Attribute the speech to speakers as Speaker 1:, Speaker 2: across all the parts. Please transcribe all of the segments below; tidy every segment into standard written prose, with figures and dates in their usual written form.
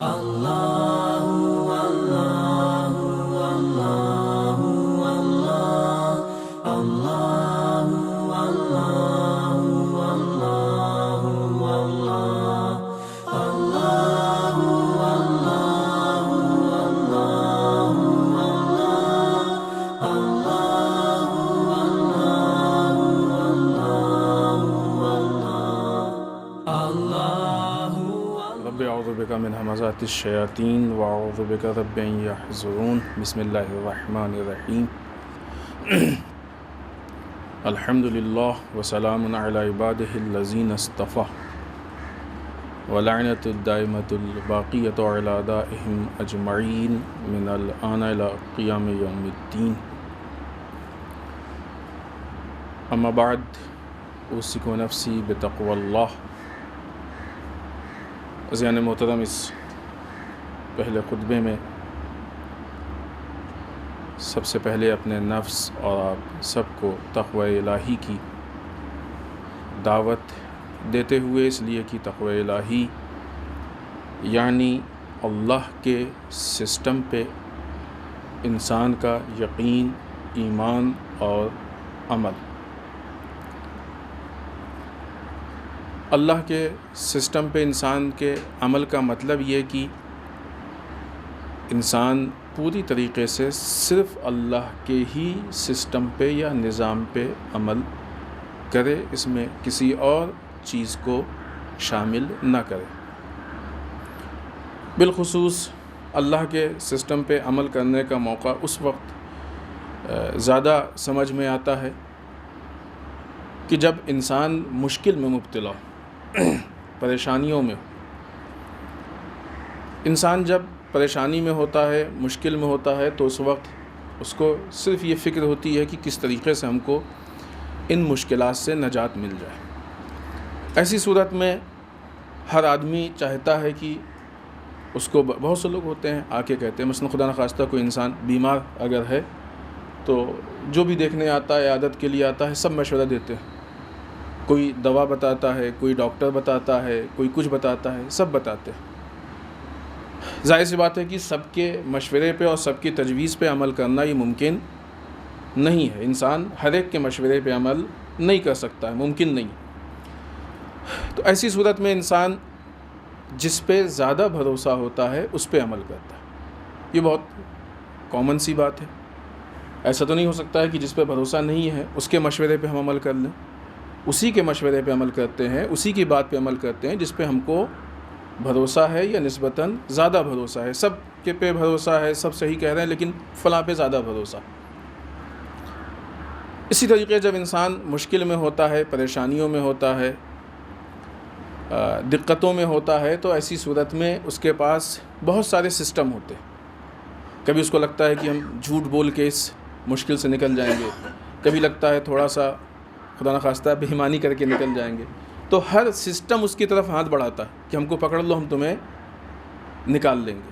Speaker 1: رب اعوذ بک من همزات الشیاطین واعوذ بک رب ان یحضرون بسم اللہ الرحمن الرحیم الحمد للہ وسلام علی عبادہ الذین اصطفیٰ ولعنۃ الدائمۃ الباقیۃ علی اعدائہم اجمعین من الآن الی قیام یوم الدین اما بعد اوصیکم نفسی بتقوی اللہ۔ عزیزان محترم، اس پہلے خطبے میں سب سے پہلے اپنے نفس اور آپ سب کو تقوی الہی کی دعوت دیتے ہوئے، اس لیے کہ تقوی الہی یعنی اللہ کے سسٹم پہ انسان کا یقین، ایمان اور عمل۔ اللہ کے سسٹم پہ انسان کے عمل کا مطلب یہ کہ انسان پوری طریقے سے صرف اللہ کے ہی سسٹم پہ یا نظام پہ عمل کرے، اس میں کسی اور چیز کو شامل نہ کرے۔ بالخصوص اللہ کے سسٹم پہ عمل کرنے کا موقع اس وقت زیادہ سمجھ میں آتا ہے کہ جب انسان مشکل میں مبتلا ہو، پریشانیوں میں۔ انسان جب پریشانی میں ہوتا ہے، مشکل میں ہوتا ہے، تو اس وقت اس کو صرف یہ فکر ہوتی ہے کہ کس طریقے سے ہم کو ان مشکلات سے نجات مل جائے۔ ایسی صورت میں ہر آدمی چاہتا ہے کہ اس کو، بہت سے لوگ ہوتے ہیں آ کے کہتے ہیں، مثلا خدا نخواستہ کوئی انسان بیمار اگر ہے تو جو بھی دیکھنے آتا ہے، عیادت کے لیے آتا ہے، سب مشورہ دیتے ہیں۔ کوئی دوا بتاتا ہے، کوئی ڈاکٹر بتاتا ہے، کوئی کچھ بتاتا ہے، سب بتاتے ہیں۔ ظاہر سی بات ہے کہ سب کے مشورے پہ اور سب کی تجویز پہ عمل کرنا یہ ممکن نہیں ہے۔ انسان ہر ایک کے مشورے پہ عمل نہیں کر سکتا ہے، ممکن نہیں۔ تو ایسی صورت میں انسان جس پہ زیادہ بھروسہ ہوتا ہے اس پہ عمل کرتا ہے۔ یہ بہت کامن سی بات ہے۔ ایسا تو نہیں ہو سکتا ہے کہ جس پہ بھروسہ نہیں ہے اس کے مشورے پہ ہم عمل کر لیں۔ اسی کے مشورے پہ عمل کرتے ہیں، اسی کی بات پہ عمل کرتے ہیں جس پہ ہم کو بھروسہ ہے یا نسبتاً زیادہ بھروسہ ہے۔ سب کے پہ بھروسہ ہے، سب صحیح کہہ رہے ہیں، لیکن فلاں پہ زیادہ بھروسہ۔ اسی طریقے جب انسان مشکل میں ہوتا ہے، پریشانیوں میں ہوتا ہے، دقتوں میں ہوتا ہے، تو ایسی صورت میں اس کے پاس بہت سارے سسٹم ہوتے ہیں۔ کبھی اس کو لگتا ہے کہ ہم جھوٹ بول کے اس مشکل سے نکل جائیں گے، کبھی لگتا ہے تھوڑا سا خدا نخواستہ بے ایمانی کر کے نکل جائیں گے۔ تو ہر سسٹم اس کی طرف ہاتھ بڑھاتا ہے کہ ہم کو پکڑ لو، ہم تمہیں نکال لیں گے۔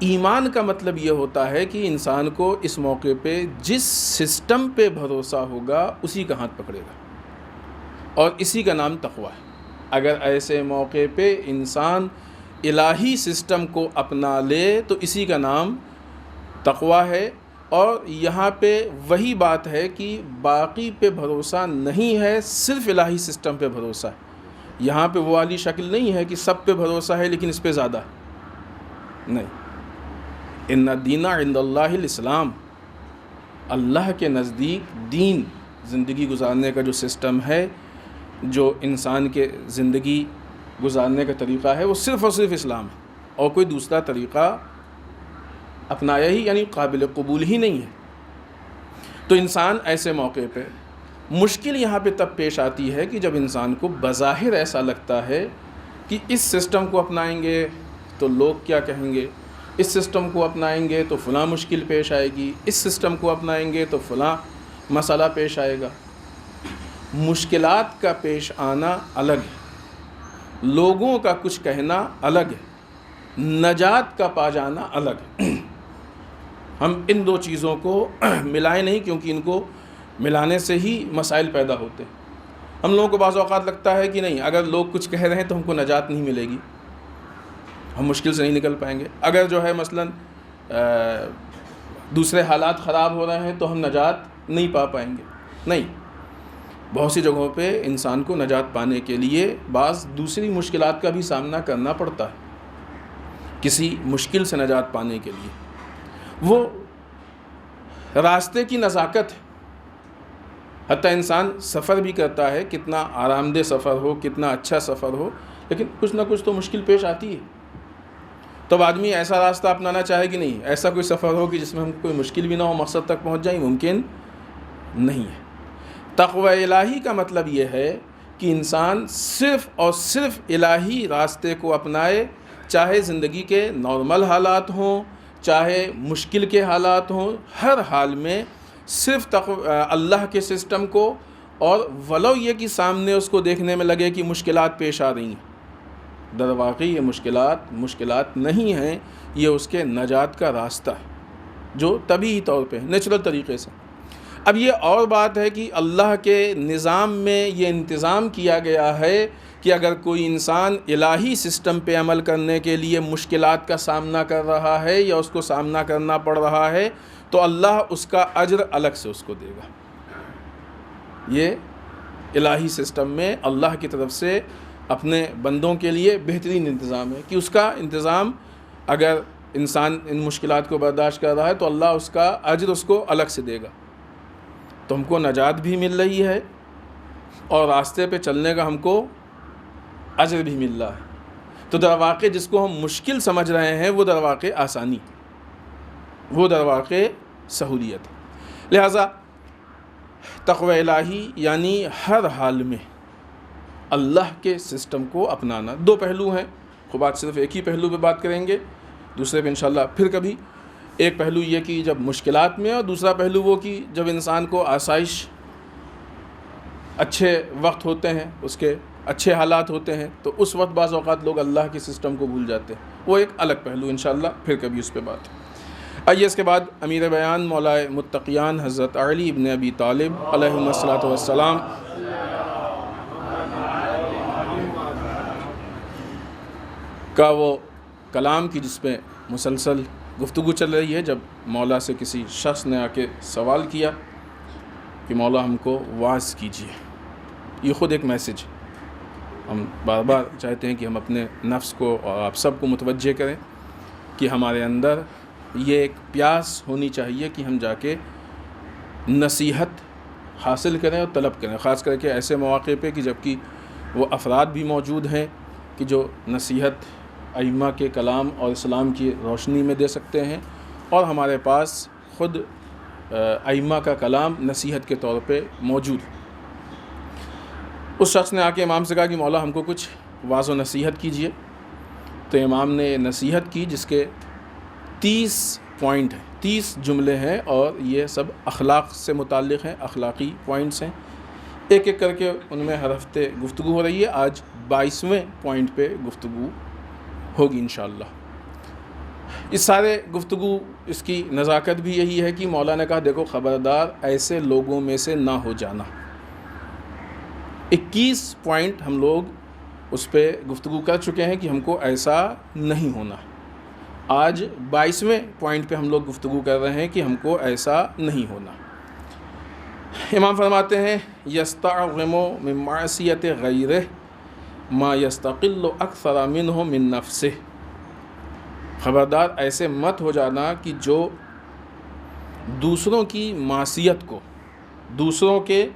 Speaker 1: ایمان کا مطلب یہ ہوتا ہے کہ انسان کو اس موقع پہ جس سسٹم پہ بھروسہ ہوگا اسی کا ہاتھ پکڑے گا، اور اسی کا نام تقویٰ ہے۔ اگر ایسے موقع پہ انسان الہی سسٹم کو اپنا لے تو اسی کا نام تقویٰ ہے۔ اور یہاں پہ وہی بات ہے کہ باقی پہ بھروسہ نہیں ہے، صرف الہی سسٹم پہ بھروسہ ہے۔ یہاں پہ وہ والی شکل نہیں ہے کہ سب پہ بھروسہ ہے لیکن اس پہ زیادہ نہیں۔ ان الدین عند اللہ الاسلام، اللہ کے نزدیک دین، زندگی گزارنے کا جو سسٹم ہے، جو انسان کے زندگی گزارنے کا طریقہ ہے، وہ صرف اور صرف اسلام ہے، اور کوئی دوسرا طریقہ اپنایا ہی یعنی قابل قبول ہی نہیں ہے۔ تو انسان ایسے موقع پہ، مشکل یہاں پہ تب پیش آتی ہے کہ جب انسان کو بظاہر ایسا لگتا ہے کہ اس سسٹم کو اپنائیں گے تو لوگ کیا کہیں گے، اس سسٹم کو اپنائیں گے تو فلاں مشکل پیش آئے گی، اس سسٹم کو اپنائیں گے تو فلاں مسئلہ پیش آئے گا۔ مشکلات کا پیش آنا الگ ہے، لوگوں کا کچھ کہنا الگ ہے، نجات کا پا جانا الگ ہے۔ ہم ان دو چیزوں کو ملائیں نہیں، کیونکہ ان کو ملانے سے ہی مسائل پیدا ہوتے ہیں۔ ہم لوگوں کو بعض اوقات لگتا ہے کہ نہیں، اگر لوگ کچھ کہہ رہے ہیں تو ہم کو نجات نہیں ملے گی۔ ہم مشکل سے نہیں نکل پائیں گے. اگر جو ہے مثلاً دوسرے حالات خراب ہو رہے ہیں تو ہم نجات نہیں پا پائیں گے. نہیں، بہت سی جگہوں پہ انسان کو نجات پانے کے لیے بعض دوسری مشکلات کا بھی سامنا کرنا پڑتا ہے. کسی مشکل سے نجات پانے کے لیے وہ راستے کی نزاکت ہے. حتیٰ انسان سفر بھی کرتا ہے، کتنا آرام دہ سفر ہو، کتنا اچھا سفر ہو، لیکن کچھ نہ کچھ تو مشکل پیش آتی ہے. تو اب آدمی ایسا راستہ اپنانا چاہے کہ نہیں، ایسا کوئی سفر ہو کہ جس میں ہم کوئی مشکل بھی نہ ہو، مقصد تک پہنچ جائیں، ممکن نہیں ہے. تقوی الہی کا مطلب یہ ہے کہ انسان صرف اور صرف الہی راستے کو اپنائے، چاہے زندگی کے نارمل حالات ہوں، چاہے مشکل کے حالات ہوں، ہر حال میں صرف اللہ کے سسٹم کو، اور ولو یہ کہ سامنے اس کو دیکھنے میں لگے کہ مشکلات پیش آ رہی ہیں، در واقع یہ مشکلات نہیں ہیں، یہ اس کے نجات کا راستہ ہے جو طبیعی طور پہ نیچرل طریقے سے. اب یہ اور بات ہے کہ اللہ کے نظام میں یہ انتظام کیا گیا ہے کہ اگر کوئی انسان الہی سسٹم پہ عمل کرنے کے لیے مشکلات کا سامنا کر رہا ہے یا اس کو سامنا کرنا پڑ رہا ہے تو اللہ اس کا اجر الگ سے اس کو دے گا. یہ الہی سسٹم میں اللہ کی طرف سے اپنے بندوں کے لیے بہترین انتظام ہے کہ اس کا انتظام، اگر انسان ان مشکلات کو برداشت کر رہا ہے تو اللہ اس کا اجر اس کو الگ سے دے گا. تو ہم کو نجات بھی مل رہی ہے اور راستے پہ چلنے کا ہم کو اجر بھی مل رہا ہے. تو در واقع جس کو ہم مشکل سمجھ رہے ہیں وہ در واقع آسانی، وہ در واقع سہولیت. لہٰذا تقوی الہی یعنی ہر حال میں اللہ کے سسٹم کو اپنانا. دو پہلو ہیں، خب آج صرف ایک ہی پہلو پہ بات کریں گے، دوسرے پہ انشاءاللہ پھر کبھی. ایک پہلو یہ کہ جب مشکلات میں، اور دوسرا پہلو وہ کہ جب انسان کو آسائش، اچھے وقت ہوتے ہیں، اس کے اچھے حالات ہوتے ہیں، تو اس وقت بعض اوقات لوگ اللہ کے سسٹم کو بھول جاتے ہیں. وہ ایک الگ پہلو، انشاءاللہ پھر کبھی اس پہ بات. آئیے اس کے بعد امیر بیان مولا متقیان حضرت علی ابن ابی طالب علیہ الصلاۃ والسلام کا وہ کلام کی جس پہ مسلسل گفتگو چل رہی ہے. جب مولا سے کسی شخص نے آ کے سوال کیا کہ مولا ہم کو واعظ کیجیے، یہ خود ایک میسج. ہم بار بار چاہتے ہیں کہ ہم اپنے نفس کو اور آپ سب کو متوجہ کریں کہ ہمارے اندر یہ ایک پیاس ہونی چاہیے کہ ہم جا کے نصیحت حاصل کریں اور طلب کریں، خاص کر کے ایسے مواقع پہ کہ جب کہ وہ افراد بھی موجود ہیں کہ جو نصیحت ائمہ کے کلام اور اسلام کی روشنی میں دے سکتے ہیں، اور ہمارے پاس خود ائمہ کا کلام نصیحت کے طور پہ موجود. اس شخص نے آ کے امام سے کہا کہ مولا ہم کو کچھ واعظ و نصیحت کیجیے. تو امام نے نصیحت کی جس کے 30 پوائنٹ ہیں، 30 جملے ہیں، اور یہ سب اخلاق سے متعلق ہیں، اخلاقی پوائنٹس ہیں. ایک ایک کر کے ان میں ہر ہفتے گفتگو ہو رہی ہے. آج 22ویں پوائنٹ پہ گفتگو ہوگی انشاءاللہ. اس سارے گفتگو، اس کی نزاکت بھی یہی ہے کہ مولا نے کہا دیکھو خبردار ایسے لوگوں میں سے نہ ہو جانا. 21 پوائنٹ ہم لوگ اس پہ گفتگو کر چکے ہیں کہ ہم کو ایسا نہیں ہونا. آج 22ویں پوائنٹ پہ ہم لوگ گفتگو کر رہے ہیں کہ ہم کو ایسا نہیں ہونا. امام فرماتے ہیں یستعظم من معصیت غیرہ ما یستقل اکثر منہ من نفسہ. خبردار ایسے مت ہو جانا کہ جو دوسروں کی معصیت کو، دوسروں کے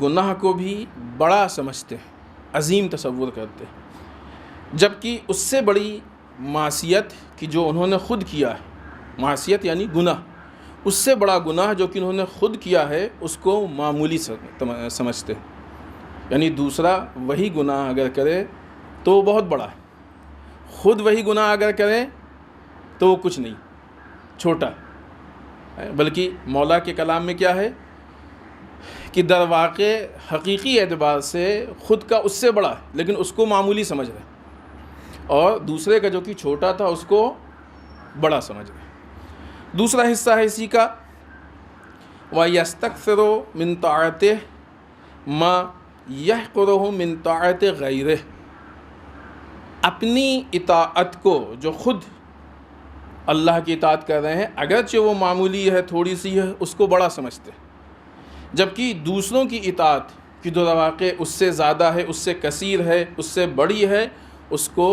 Speaker 1: گناہ کو بھی بڑا سمجھتے ہیں، عظیم تصور کرتے ہیں، جبکہ اس سے بڑی معصیت کہ جو انہوں نے خود کیا ہے، معصیت یعنی گناہ، اس سے بڑا گناہ جو کہ انہوں نے خود کیا ہے اس کو معمولی سمجھتے ہیں. یعنی دوسرا وہی گناہ اگر کرے تو وہ بہت بڑا ہے، خود وہی گناہ اگر کرے تو وہ کچھ نہیں، چھوٹا. بلکہ مولا کے کلام میں کیا ہے کہ در واقع حقیقی اعتبار سے خود کا اس سے بڑا ہے لیکن اس کو معمولی سمجھ رہے، اور دوسرے کا جو کہ چھوٹا تھا اس کو بڑا سمجھ رہے. دوسرا حصہ ہے اسی کا وَيَسْتَكْثِرُ مِن طَاعَتِهِ مَا يَحْقِرُهُ مِن طَاعَتِ غَيْرِهِ. اپنی اطاعت کو جو خود اللہ کی اطاعت کر رہے ہیں اگرچہ وہ معمولی ہے، تھوڑی سی ہے، اس کو بڑا سمجھتے ہیں، جبکہ دوسروں کی اطاعت کی جو واقع اس سے زیادہ ہے، اس سے کثیر ہے، اس سے بڑی ہے، اس کو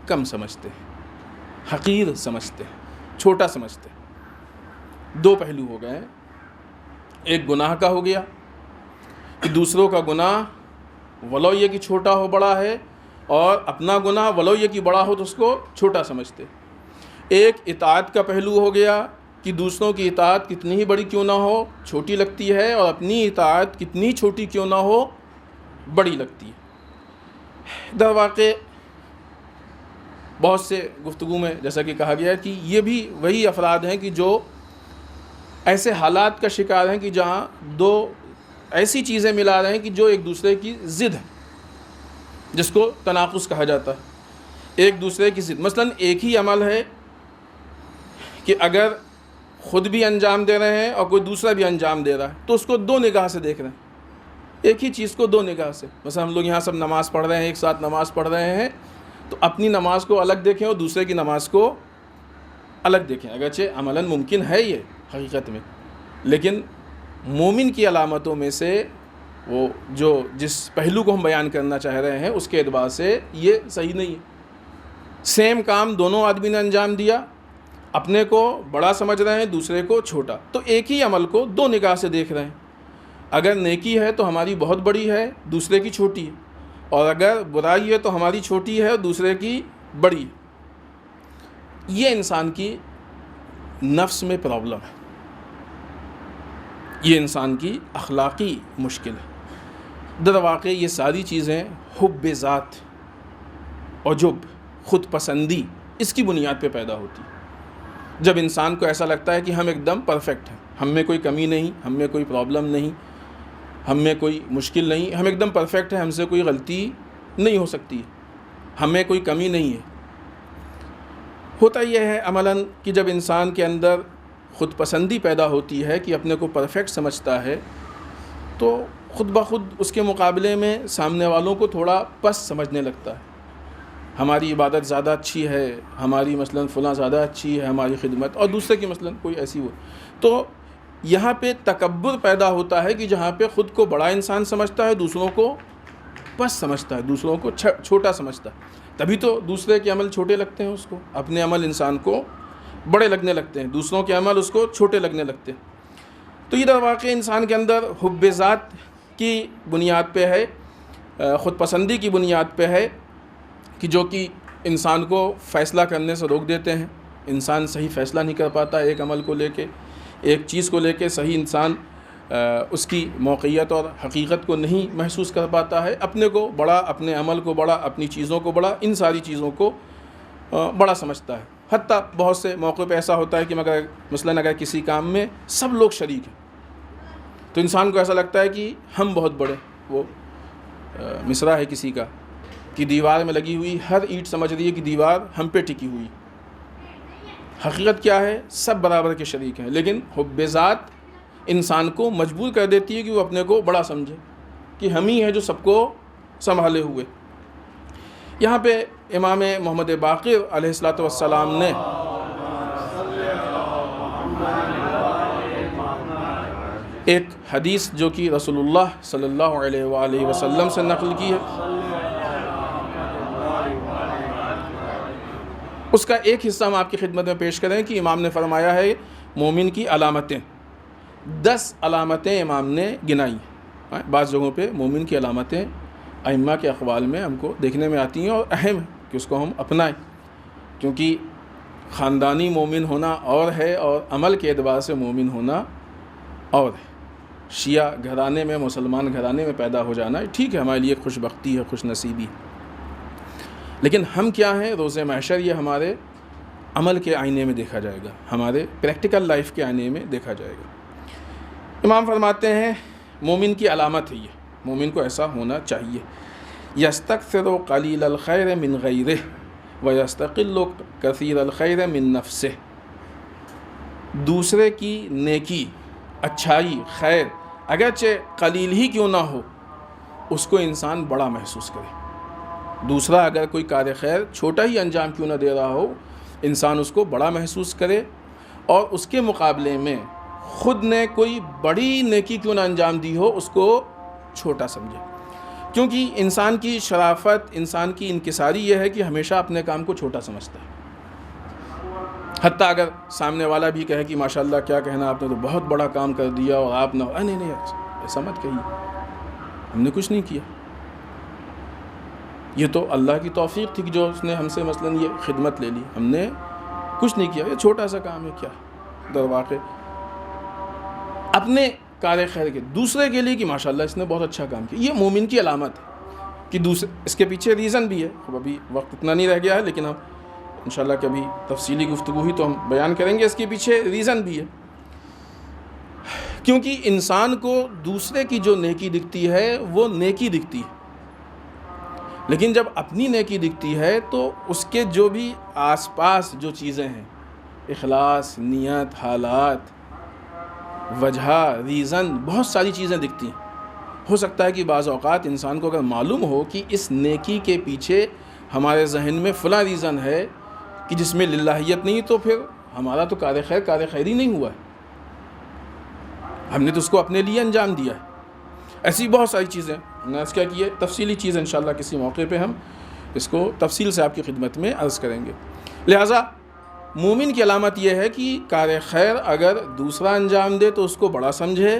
Speaker 1: کم سمجھتے ہیں، حقیر سمجھتے ہیں، چھوٹا سمجھتے ہیں۔ دو پہلو ہو گئے، ایک گناہ کا ہو گیا کہ دوسروں کا گناہ ولو یہ کہ چھوٹا ہو بڑا ہے، اور اپنا گناہ ولو یہ کہ بڑا ہو تو اس کو چھوٹا سمجھتے۔ ایک اطاعت کا پہلو ہو گیا کہ دوسروں کی اطاعت کتنی ہی بڑی کیوں نہ ہو چھوٹی لگتی ہے، اور اپنی اطاعت کتنی چھوٹی کیوں نہ ہو بڑی لگتی ہے۔ در واقع بہت سے گفتگو میں جیسا کہ کہا گیا ہے کہ یہ بھی وہی افراد ہیں کہ جو ایسے حالات کا شکار ہیں کہ جہاں دو ایسی چیزیں ملا رہے ہیں کہ جو ایک دوسرے کی ضد ہے، جس کو تناقض کہا جاتا ہے، ایک دوسرے کی ضد۔ مثلا ایک ہی عمل ہے کہ اگر خود بھی انجام دے رہے ہیں اور کوئی دوسرا بھی انجام دے رہا ہے تو اس کو دو نگاہ سے دیکھ رہے ہیں، ایک ہی چیز کو دو نگاہ سے۔ مثلا ہم لوگ یہاں سب نماز پڑھ رہے ہیں، ایک ساتھ نماز پڑھ رہے ہیں، تو اپنی نماز کو الگ دیکھیں اور دوسرے کی نماز کو الگ دیکھیں، اگرچہ عملاً ممکن ہے یہ حقیقت میں، لیکن مومن کی علامتوں میں سے وہ جس پہلو کو ہم بیان کرنا چاہ رہے ہیں اس کے اعتبار سے یہ صحیح نہیں ہے۔ سیم کام دونوں آدمی نے انجام دیا، اپنے کو بڑا سمجھ رہے ہیں، دوسرے کو چھوٹا، تو ایک ہی عمل کو دو نگاہ سے دیکھ رہے ہیں۔ اگر نیکی ہے تو ہماری بہت بڑی ہے، دوسرے کی چھوٹی ہے، اور اگر برائی ہے تو ہماری چھوٹی ہے اور دوسرے کی بڑی ہے۔ یہ انسان کی نفس میں پرابلم ہے، یہ انسان کی اخلاقی مشکل ہے۔ در واقع یہ ساری چیزیں حب ذات، عجب، خود پسندی، اس کی بنیاد پہ پیدا ہوتی ہے۔ جب انسان کو ایسا لگتا ہے کہ ہم ایک دم پرفیکٹ ہیں، ہم میں کوئی کمی نہیں، ہم میں کوئی پرابلم نہیں، ہم میں کوئی مشکل نہیں، ہم ایک دم پرفیکٹ ہیں، ہم سے کوئی غلطی نہیں ہو سکتی، ہمیں کوئی کمی نہیں ہے۔ ہوتا یہ ہے عملاً کہ جب انسان کے اندر خود پسندی پیدا ہوتی ہے کہ اپنے کو پرفیکٹ سمجھتا ہے، تو خود بخود اس کے مقابلے میں سامنے والوں کو تھوڑا پست سمجھنے لگتا ہے۔ ہماری عبادت زیادہ اچھی ہے، ہماری مثلاً فلاں زیادہ اچھی ہے، ہماری خدمت، اور دوسرے کی مثلاً کوئی ایسی ہو، تو یہاں پہ تکبر پیدا ہوتا ہے کہ جہاں پہ خود کو بڑا انسان سمجھتا ہے، دوسروں کو پست سمجھتا ہے، دوسروں کو چھوٹا سمجھتا ہے، تبھی تو دوسرے کے عمل چھوٹے لگتے ہیں، اس کو اپنے عمل انسان کو بڑے لگنے لگتے ہیں، دوسروں کے عمل اس کو چھوٹے لگنے لگتے ہیں۔ تو یہ در واقع انسان کے اندر حب ذات کی بنیاد پہ ہے، خود پسندی کی بنیاد پہ ہے، کہ جو کہ انسان کو فیصلہ کرنے سے روک دیتے ہیں۔ انسان صحیح فیصلہ نہیں کر پاتا ایک عمل کو لے کے، ایک چیز کو لے کے صحیح انسان اس کی موقعیت اور حقیقت کو نہیں محسوس کر پاتا ہے، اپنے کو بڑا، اپنے عمل کو بڑا، اپنی چیزوں کو بڑا، ان ساری چیزوں کو بڑا سمجھتا ہے۔ حتیٰ بہت سے موقع پہ ایسا ہوتا ہے کہ مثلاً اگر کسی کام میں سب لوگ شریک ہیں تو انسان کو ایسا لگتا ہے کہ ہم بہت بڑے۔ وہ مصرع ہے کسی کا کہ دیوار میں لگی ہوئی ہر اینٹ سمجھ رہی ہے کہ دیوار ہم پہ ٹکی ہوئی، حقیقت کیا ہے؟ سب برابر کے شریک ہیں، لیکن حب ذات انسان کو مجبور کر دیتی ہے کہ وہ اپنے کو بڑا سمجھے کہ ہم ہی ہیں جو سب کو سنبھالے ہوئے۔ یہاں پہ امام محمد باقر علیہ الصلوۃ والسلام نے ایک حدیث جو کہ رسول اللہ صلی اللہ علیہ وآلہ وسلم سے نقل کی ہے، اس کا ایک حصہ ہم آپ کی خدمت میں پیش کریں کہ امام نے فرمایا ہے مومن کی علامتیں، 10 علامتیں امام نے گنائی ہیں۔ بعض جگہوں پہ مومن کی علامتیں ائمہ کے اقوال میں ہم کو دیکھنے میں آتی ہیں اور اہم ہے کہ اس کو ہم اپنائیں، کیونکہ خاندانی مومن ہونا اور ہے اور عمل کے اعتبار سے مومن ہونا اور ہے۔ شیعہ گھرانے میں، مسلمان گھرانے میں پیدا ہو جانا ٹھیک ہے، ہمارے لیے خوش بختی ہے، خوش نصیبی، لیکن ہم کیا ہیں؟ روز محشر یہ ہمارے عمل کے آئینے میں دیکھا جائے گا، ہمارے پریکٹیکل لائف کے آئینے میں دیکھا جائے گا۔ امام فرماتے ہیں مومن کی علامت ہے یہ، مومن کو ایسا ہونا چاہیے، یستکثر قلیل الخیر من غیرہ ویستقل کثیر الخیر من نفسہ، دوسرے کی نیکی، اچھائی، خیر اگرچہ قلیل ہی کیوں نہ ہو، اس کو انسان بڑا محسوس کرے، دوسرا اگر کوئی کار خیر چھوٹا ہی انجام کیوں نہ دے رہا ہو، انسان اس کو بڑا محسوس کرے، اور اس کے مقابلے میں خود نے کوئی بڑی نیکی کیوں نہ انجام دی ہو اس کو چھوٹا سمجھے. کیونکہ انسان کی شرافت، انسان کی انکساری یہ ہے کہ ہمیشہ اپنے کام کو چھوٹا سمجھتا ہے. حتیٰ اگر سامنے والا بھی کہے کہ ماشاءاللہ کیا کہنا، آپ نے تو بہت بڑا کام کر دیا، اور آپ نے نہیں ایسا مت کہیے، ہم نے کچھ نہیں کیا، یہ تو اللہ کی توفیق تھی کہ جو اس نے ہم سے مثلا یہ خدمت لے لی، ہم نے کچھ نہیں کیا، یہ چھوٹا سا کام ہے. کیا در واقع اپنے کار خیر کے دوسرے کے لیے کہ ماشاءاللہ اس نے بہت اچھا کام کیا، یہ مومن کی علامت ہے. کہ دوسرے اس کے پیچھے ریزن بھی ہے، ابھی وقت اتنا نہیں رہ گیا ہے، لیکن ہم انشاءاللہ کبھی تفصیلی گفتگو ہوئی تو ہم بیان کریں گے. اس کے پیچھے ریزن بھی ہے، کیونکہ انسان کو دوسرے کی جو نیکی دکھتی ہے وہ نیکی دکھتی ہے، لیکن جب اپنی نیکی دکھتی ہے تو اس کے جو بھی آس پاس جو چیزیں ہیں، اخلاص، نیت، حالات، وجہ، ریزن، بہت ساری چیزیں دکھتی ہیں. ہو سکتا ہے کہ بعض اوقات انسان کو اگر معلوم ہو کہ اس نیکی کے پیچھے ہمارے ذہن میں فلاں ریزن ہے کہ جس میں للہیت نہیں، تو پھر ہمارا تو کار خیری نہیں ہوا ہے، ہم نے تو اس کو اپنے لیے انجام دیا ہے. ایسی بہت ساری چیزیں میں اس کی یہ تفصیلی چیز انشاءاللہ کسی موقع پہ ہم اس کو تفصیل سے آپ کی خدمت میں عرض کریں گے. لہٰذا مومن کی علامت یہ ہے کہ کار خیر اگر دوسرا انجام دے تو اس کو بڑا سمجھے،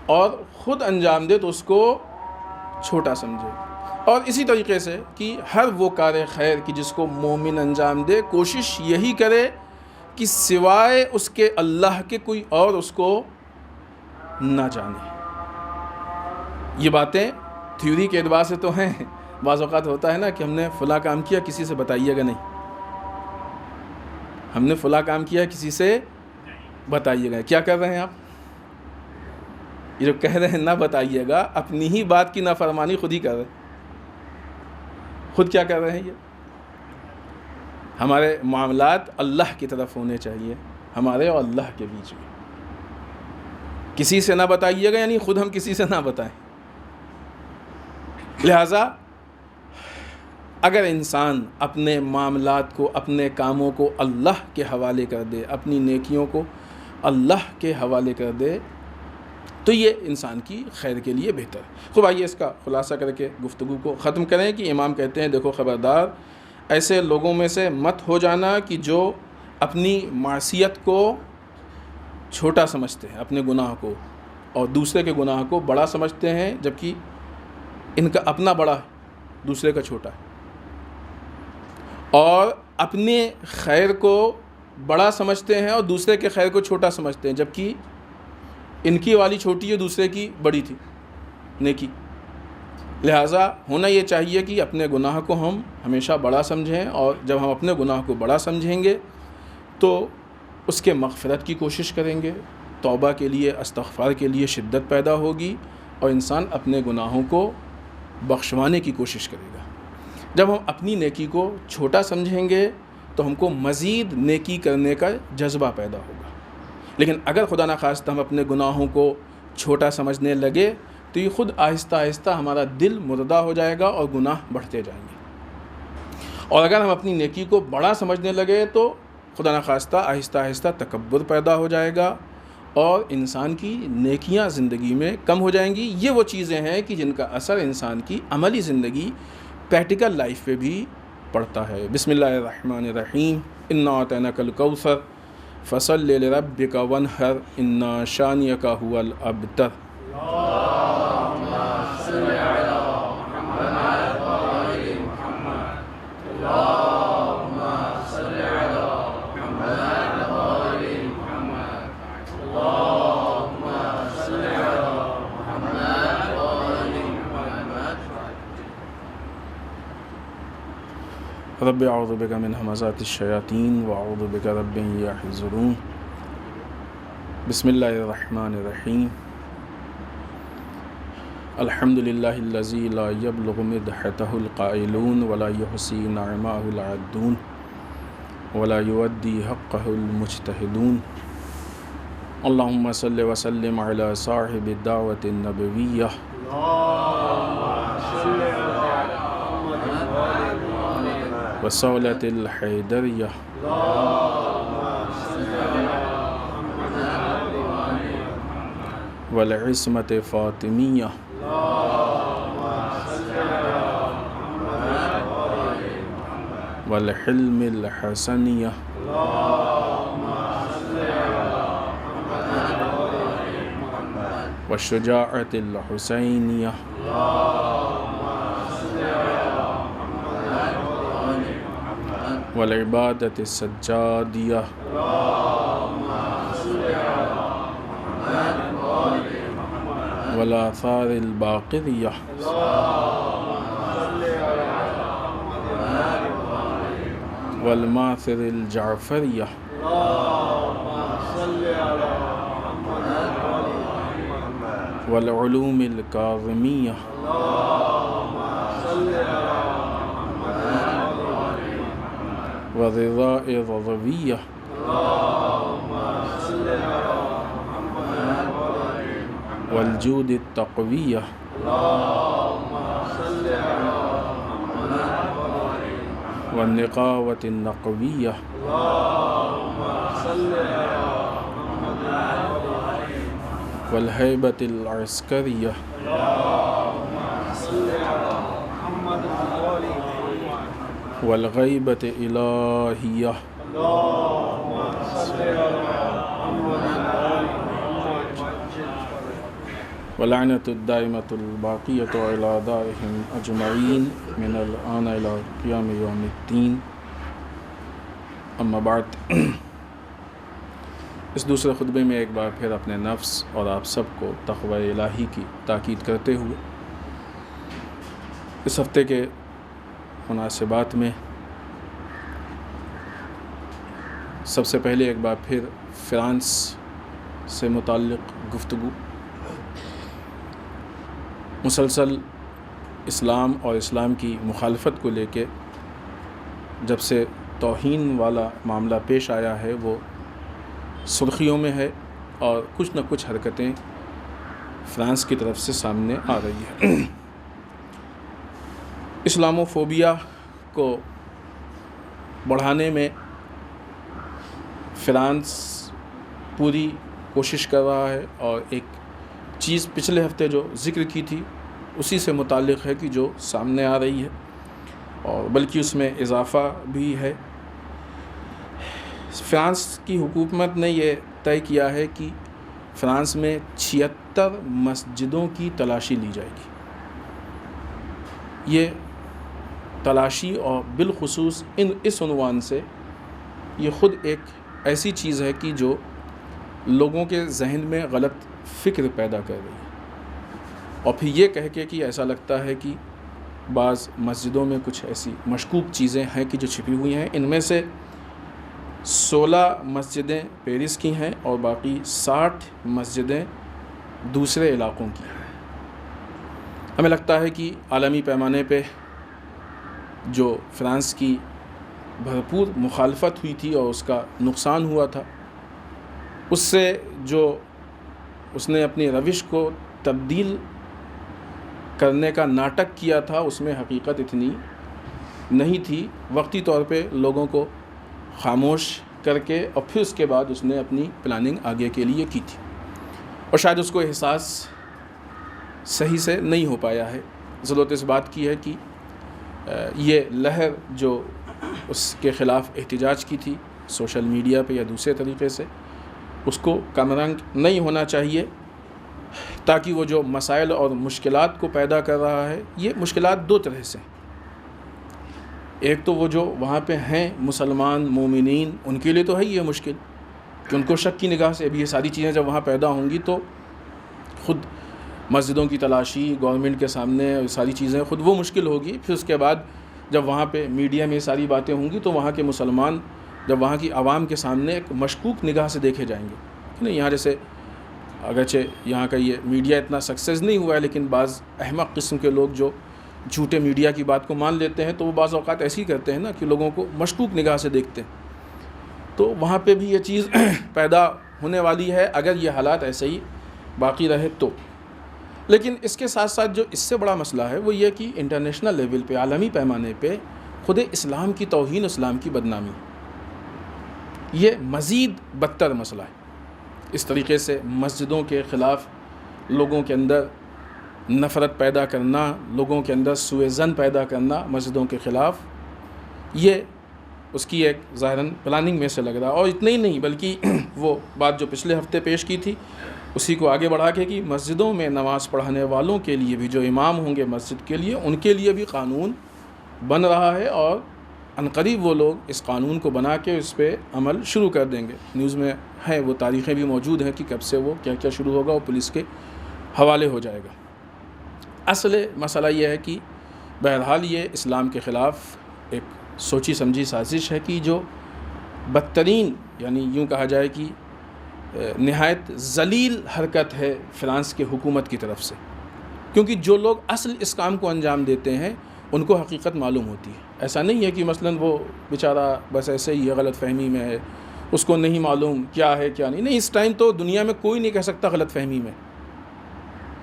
Speaker 1: اور خود انجام دے تو اس کو چھوٹا سمجھے. اور اسی طریقے سے کہ ہر وہ کار خیر کی جس کو مومن انجام دے، کوشش یہی کرے کہ سوائے اس کے اللہ کے کوئی اور اس کو نہ جانے. یہ باتیں تھیوری کے اعتبار سے تو ہیں، بعض اوقات ہوتا ہے نا کہ ہم نے فلاں کام کیا، کسی سے بتائیے گا نہیں، ہم نے فلاں کام کیا کسی سے بتائیے گا. کیا کر رہے ہیں آپ؟ یہ جو کہہ رہے ہیں نہ بتائیے گا، اپنی ہی بات کی نافرمانی خود ہی کر رہے ہیں. خود کیا کر رہے ہیں؟ یہ ہمارے معاملات اللہ کی طرف ہونے چاہیے، ہمارے اور اللہ کے بیچ میں. کسی سے نہ بتائیے گا یعنی خود ہم کسی سے نہ بتائیں. لہٰذا اگر انسان اپنے معاملات کو، اپنے کاموں کو اللہ کے حوالے کر دے، اپنی نیکیوں کو اللہ کے حوالے کر دے، تو یہ انسان کی خیر کے لیے بہتر ہے. خوب آئیے اس کا خلاصہ کر کے گفتگو کو ختم کریں کہ امام کہتے ہیں دیکھو خبردار ایسے لوگوں میں سے مت ہو جانا کہ جو اپنی معصیت کو چھوٹا سمجھتے ہیں، اپنے گناہ کو، اور دوسرے کے گناہ کو بڑا سمجھتے ہیں، جبکہ ان کا اپنا بڑا ہے، دوسرے کا چھوٹا ہے. اور اپنے خیر کو بڑا سمجھتے ہیں اور دوسرے کے خیر کو چھوٹا سمجھتے ہیں، جبکہ ان کی والی چھوٹی ہے، دوسرے کی بڑی تھی نیکی. لہٰذا ہونا یہ چاہیے کہ اپنے گناہ کو ہم ہمیشہ بڑا سمجھیں، اور جب ہم اپنے گناہ کو بڑا سمجھیں گے تو اس کے مغفرت کی کوشش کریں گے، توبہ کے لیے، استغفار کے لیے شدت پیدا ہوگی، اور انسان اپنے گناہوں کو بخشوانے کی کوشش کرے گا. جب ہم اپنی نیکی کو چھوٹا سمجھیں گے تو ہم کو مزید نیکی کرنے کا جذبہ پیدا ہوگا. لیکن اگر خدا نخواستہ ہم اپنے گناہوں کو چھوٹا سمجھنے لگے تو یہ خود آہستہ آہستہ ہمارا دل مردہ ہو جائے گا اور گناہ بڑھتے جائیں گے. اور اگر ہم اپنی نیکی کو بڑا سمجھنے لگے تو خدا نخواستہ آہستہ آہستہ تکبر پیدا ہو جائے گا اور انسان کی نیکیاں زندگی میں کم ہو جائیں گی. یہ وہ چیزیں ہیں کہ جن کا اثر انسان کی عملی زندگی، پریکٹیکل لائف پہ بھی پڑتا ہے. بسم اللہ الرحمن الرحیم. انا اعطیناک الکوثر فصل لربک وانحر ان شانئک ھو الابتر. رب اعوذ بک من ھمزات الشیاطین واعوذ بک رب ان یحضرون. بسم اللہ الرحمن الرحیم. الحمد للہ الذی لا یبلغ مدحتہ القائلون ولا یحصی نعماہ العادون ولا یؤدی حقہ المجتہدون. اللہم صل وسلم علی صاحب الدعوۃ النبویہ وصولة الحیدریہ والعصمت فاطمیہ والحلم الحسنیہ والشجاعة الحسینیہ والعبادة السجادیہ والآثار الباقریہ والماثر الجعفریہ والعلوم الکاظمیہ والرضاء الرضویہ والجود التقویہ والنقاوة النقویہ والہیبة العسکریہ والغیبة الہیہ ولعنة الدائمة الباقية على أعدائهم أجمعين من الآن إلى قيام يوم الدين اما بعد اس دوسرے خطبے میں ایک بار پھر اپنے نفس اور آپ سب کو تقوی الہی کی تاکید کرتے ہوئے اس ہفتے کے مناسبات میں سب سے پہلے ایک بار پھر فرانس سے متعلق گفتگو، مسلسل اسلام اور اسلام کی مخالفت کو لے کے جب سے توہین والا معاملہ پیش آیا ہے وہ سرخیوں میں ہے اور کچھ نہ کچھ حرکتیں فرانس کی طرف سے سامنے آ رہی ہے۔ اسلاموفوبیا کو بڑھانے میں فرانس پوری کوشش کر رہا ہے، اور ایک چیز پچھلے ہفتے جو ذکر کی تھی اسی سے متعلق ہے کہ جو سامنے آ رہی ہے، اور بلکہ اس میں اضافہ بھی ہے۔ فرانس کی حکومت نے یہ طے کیا ہے کہ فرانس میں 76 مسجدوں کی تلاشی لی جائے گی۔ یہ تلاشی اور بالخصوص اس عنوان سے یہ خود ایک ایسی چیز ہے کہ جو لوگوں کے ذہن میں غلط فکر پیدا کر رہی ہے، اور پھر یہ کہہ کے کہ ایسا لگتا ہے کہ بعض مسجدوں میں کچھ ایسی مشکوک چیزیں ہیں کہ جو چھپی ہوئی ہیں۔ ان میں سے 16 مسجدیں پیرس کی ہیں اور باقی 60 مسجدیں دوسرے علاقوں کی ہیں۔ ہمیں لگتا ہے کہ عالمی پیمانے پہ جو فرانس کی بھرپور مخالفت ہوئی تھی اور اس کا نقصان ہوا تھا، اس سے جو اس نے اپنی روش کو تبدیل کرنے کا ناٹک کیا تھا اس میں حقیقت اتنی نہیں تھی۔ وقتی طور پہ لوگوں کو خاموش کر کے اور پھر اس کے بعد اس نے اپنی پلاننگ آگے کے لیے کی تھی، اور شاید اس کو احساس صحیح سے نہیں ہو پایا ہے۔ ضرورت اس بات کی ہے کہ یہ لہر جو اس کے خلاف احتجاج کی تھی سوشل میڈیا پہ یا دوسرے طریقے سے، اس کو کم رنگ نہیں ہونا چاہیے، تاکہ وہ جو مسائل اور مشکلات کو پیدا کر رہا ہے، یہ مشکلات دو طرح سے ہیں۔ ایک تو وہ جو وہاں پہ ہیں مسلمان مومنین، ان کے لیے تو ہے یہ مشکل کہ ان کو شک کی نگاہ سے ابھی یہ ساری چیزیں جب وہاں پیدا ہوں گی تو خود مسجدوں کی تلاشی گورنمنٹ کے سامنے ساری چیزیں خود وہ مشکل ہوگی۔ پھر اس کے بعد جب وہاں پہ میڈیا میں ساری باتیں ہوں گی تو وہاں کے مسلمان جب وہاں کی عوام کے سامنے ایک مشکوک نگاہ سے دیکھے جائیں گے۔ نہیں، یہاں جیسے اگرچہ یہاں کا یہ میڈیا اتنا سکسیز نہیں ہوا ہے، لیکن بعض احمق قسم کے لوگ جو جھوٹے میڈیا کی بات کو مان لیتے ہیں تو وہ بعض اوقات ایسی کرتے ہیں نا کہ لوگوں کو مشکوک نگاہ سے دیکھتے ہیں۔ تو وہاں پہ بھی یہ چیز پیدا ہونے والی ہے اگر یہ حالات ایسے ہی باقی رہے تو۔ لیکن اس کے ساتھ ساتھ جو اس سے بڑا مسئلہ ہے وہ یہ کہ انٹرنیشنل لیول پہ، عالمی پیمانے پہ خود اسلام کی توہین، اسلام کی بدنامی، یہ مزید بدتر مسئلہ ہے۔ اس طریقے سے مسجدوں کے خلاف لوگوں کے اندر نفرت پیدا کرنا، لوگوں کے اندر سوء ظن پیدا کرنا مسجدوں کے خلاف، یہ اس کی ایک ظاہراً پلاننگ میں سے لگ رہا ہے۔ اور اتنا ہی نہیں بلکہ وہ بات جو پچھلے ہفتے پیش کی تھی اسی کو آگے بڑھا کے کہ مسجدوں میں نماز پڑھانے والوں کے لیے بھی، جو امام ہوں گے مسجد کے لیے، ان کے لیے بھی قانون بن رہا ہے، اور عنقریب وہ لوگ اس قانون کو بنا کے اس پہ عمل شروع کر دیں گے۔ نیوز میں ہے، وہ تاریخیں بھی موجود ہیں کہ کب سے وہ کیا کیا شروع ہوگا، وہ پولیس کے حوالے ہو جائے گا۔ اصل مسئلہ یہ ہے کہ بہرحال یہ اسلام کے خلاف ایک سوچی سمجھی سازش ہے کہ جو بدترین، یعنی یوں کہا جائے کہ نہایت ذلیل حرکت ہے فرانس کے حکومت کی طرف سے، کیونکہ جو لوگ اصل اس کام کو انجام دیتے ہیں ان کو حقیقت معلوم ہوتی ہے۔ ایسا نہیں ہے کہ مثلاً وہ بیچارہ بس ایسے ہی غلط فہمی میں ہے، اس کو نہیں معلوم کیا ہے کیا نہیں۔ اس ٹائم تو دنیا میں کوئی نہیں کہہ سکتا غلط فہمی میں،